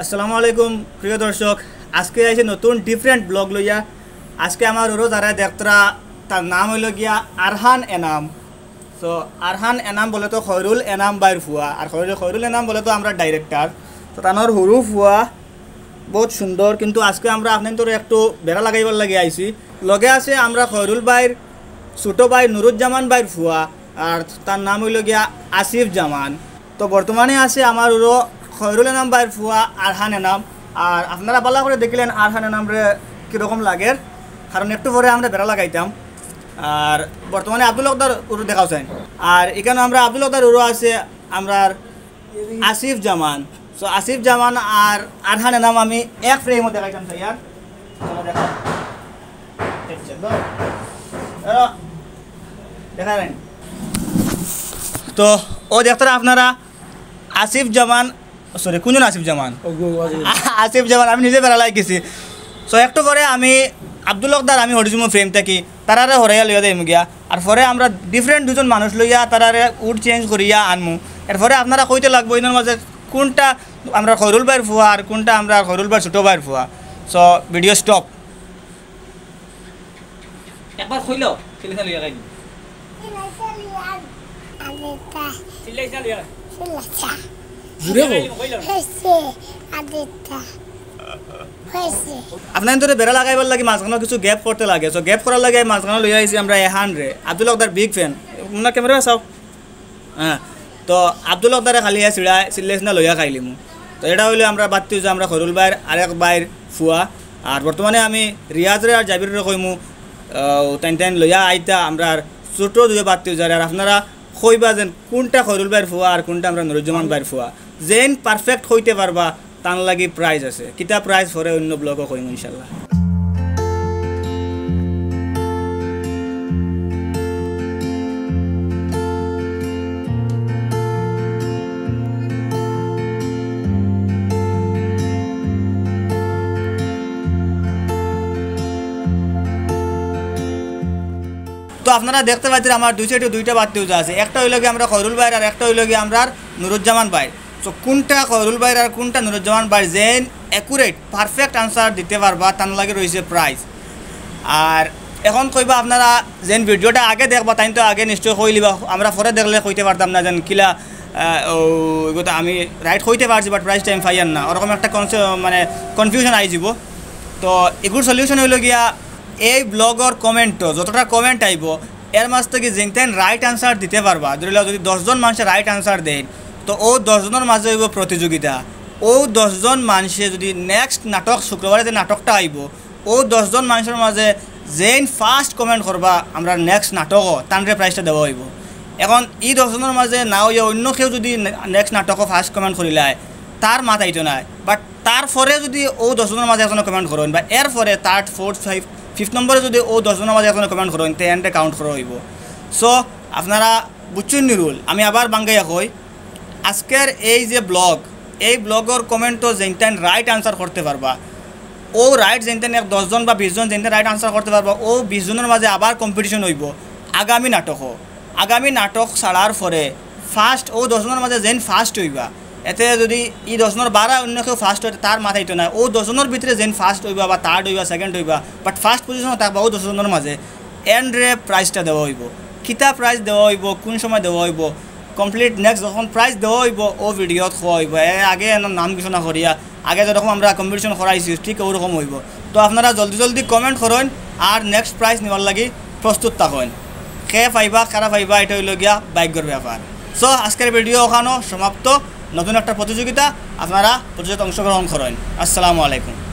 আসসালামু আলাইকুম প্রিয় দর্শক, আজকে আইছে নতুন ডিফারেন্ট ব্লগ লইয়া। আজকে আমার ওরও যারা দেখতরা তার নাম হইল গিয়া আরহান এনাম। সো আরহান এনাম বলে তো খয়রুল এনাম বাইর ফুয়া, আর খয়রুল এনাম বলে তো আমরা ডাইরেক্টর। তো তানোর হরু ফুয়া বহুত সুন্দর, কিন্তু আজকে আমরা আপনার তোর একটু বেড়া লাগাইবার লাগে আইছি। লগে আছে আমরা খয়রুল বাইর ছোটো ভাই নুরুজ্জামান বাইর ফুয়া, আর তার নাম হইল গিয়া আসিফ জামান। তো বর্তমানে আছে আমার ওরও খয়রুল এনাম বাইর ফুয়া আরহান এনাম। আর আপনারা ভালো করে দেখলেন আরহান এনামরে কীরকম লাগে, কারণ একটু পরে আমরা বেড়া লাগাইতাম। আর বর্তমানে আব্দুল হকদার উরু দেখাচ্ছেন, আর এখানে আমরা আব্দুল হকদার উরু আছে আমরা আসিফ জামান। সো আসিফ জামান আর আরহান এনাম আমি এক ফ্রেমও দেখাইতাম স্যার। দেখাবেন তো ও দেখতে আপনারা আসিফ জামান, সরি কোনজন আসিফ জামান? আসিফ জামান আমি নিজে বেড়ালাই গেছি। সো একটু পরে আমি আব্দুল হকদার আমি হরিজুমো ফ্রেম থাকি তারারে হরাইয়া লইয়া দেয় গিয়া, আর পরে আমরা ডিফারেন্ট দুজন মানুষ লইয়া তারারে উড চেঞ্জ করিয়া আনমু। এরপরে আপনারা কইতে লাগবো এর মাঝে কোনটা আমরা খয়রুল ভাইয়ের ফুয়া আর কোনটা আমরা খয়রুল ভাইয়ের ছোটো ভাইয়ের ফুয়া। So video stop. একবার কইলো সিলেসা লইয়া গাইনি সিলেসা লইয়া সিলেসা জুরে কইলো হইছে আদিতা হইছে। আপনার ধরে বেড়া লাগাইবার লাগে মাঝখানে কিছু গ্যাপ করতে লাগে। সো গ্যাপ করার লাগে মাঝখানে লইয়া আইছি আমরা এহান রে। আব্দুল হকদার বিগ ফ্যান, ওনার ক্যামেরা চাও। হ্যাঁ, তো আব্দুল হকদারে খালি সিলেস না লইয়া খাইলিমু। তো এটা হইলে আমরা বাড়তি যে আমরা খয়রুল ভাইয়ের আরেক ভাইয়ের ফুয়া। আর বর্তমানে আমি রিয়াজরে আর জাবিরে কইমু টাইন লইয়া আইতা আমরা ছোটো দুটো বাড়তি যায়। আর আপনারা কইবা যেন কোনটা খয়রুল ভাইয়ের ফুয়া আর কোনটা আমরা নুরুজ্জামান ভাইয়ের ফুয়া। যেন পারফেক্ট হইতে পারবা তার লাগি প্রাইজ আছে। কিতা প্রাইজ পরে অন্য ব্লগও কইমু ইনশাল্লাহ। তো আপনারা দেখতে পাচ্ছেন আমার দুই সাইডে দুইটা বাড়তি উজা আছে। একটা হইল গিয়ে আমরা খয়রুল ভাইয়ের আর একটা হইল গিয়ে আমরা নুরুজ্জামান ভাই। তো কোনটা খয়রুল ভাইয়ের আর কোনটা নুরুজ্জামান ভাই যেন অ্যাকুরেট পারফেক্ট আনসার দিতে পারবা তার লাগে রয়েছে প্রাইজ। আর এখন কইবা আপনারা যেন ভিডিওটা আগে দেখবা তাই তো আগে নিশ্চয় কইলিবা, আমরা পরে দেখলে কইতে পারতাম না যেন কিলা ওইগুলো আমি রাইট হইতে পারছি বাট প্রাইস টাইম পাইয়ান না, ওরকম একটা মানে কনফিউশন আই যাব। তো এগুলোর সলিউশন হইল গিয়া এই ব্লগর কমেন্টও যতটা কমেন্ট আইব এর মাঝ থেকে যেন রাইট আনসার দিতে পারবা। ধরি লও যদি 10 জন মানুষের রাইট আনসার দেন তো ও 10 জনের মাঝে হইব প্রতিযোগিতা। ও 10 জন মানুষে যদি নেক্সট নাটক শুক্রবারে যে নাটকটা আইব ও 10 জন মানুষের মাঝে যেন ফার্স্ট কমেন্ট করবা আমরা নেক্সট নাটকও তানরে প্রাইজটা দেওয়া হইব। এখন এই 10 জনের মাঝে না হইয়া অন্য কেউ যদি নেক্সট নাটকও ফার্স্ট কমেন্ট করিলায় তার মাথাইতো নাই, বাট তারপরে যদি ও 10 জনের মাঝে এখন কমেন্ট করেন বা এরপরে থার্ড ফোর্থ ফিফথ নম্বরে যদি ও 10 জনের মাঝে এখন কমেন্ট করেন তে এন্ডে কাউন্ট করা হইব। সো আপনারা বুঝছেন নি রুল। আমি আবার বাঙ্গাইয়া কই আজকের এই যে ব্লগ এই ব্লগর কমেন্টও যেনটান রাইট আনসার করতে পারবা ও রাইট যেনটান 10 জন বা 20 জন যেনটান রাইট আনসার করতে পারবা ও 20 জনের মাঝে আবার কম্পিটিশন হইব আগামী নাটকও। আগামী নাটক ছাড়ার পরে ফার্স্ট ও 10 জনের মাঝে যেন ফার্স্ট হইবা, এতে যদি এই 10 জনের বারা অন্য কেউ ফার্স্ট হয় তার মাথাইতো না। ও 10 জনের ভিতরে যেন ফার্স্ট হইবা বা থার্ড হইবা সেকেন্ড হইবা বাট ফার্স্ট পজিশনে থাকবা ও 10 জনের মাঝে এন্ডরে প্রাইজটা দেওয়া হইব। কিতা প্রাইজ দেওয়া হইব, কোন সময় দেওয়া হইব, কমপ্লিট নেক্সট যখন প্রাইজ দেওয়া হইব ও ভিডিওত খোয়া হইব। আগে নাম ঘোষণা করিয়া আগে যেরকম আমরা কম্পিটিশন করাইছি ঠিক ওরকম হইব। তো আপনারা জলদি জলদি কমেন্ট করেন আর নেক্সট প্রাইজ নেওয়ার লাগি প্রস্তুত থাকেন। কে পাইবা কারা পাইবা এটা হইল গিয়া ভাগ্যের ব্যাপার। সো আজকের ভিডিও ওখানো সমাপ্ত। নতুন একটা প্রতিযোগিতা, আপনারা প্রতিযোগিতায় অংশগ্রহণ করেন। আসসালামু আলাইকুম।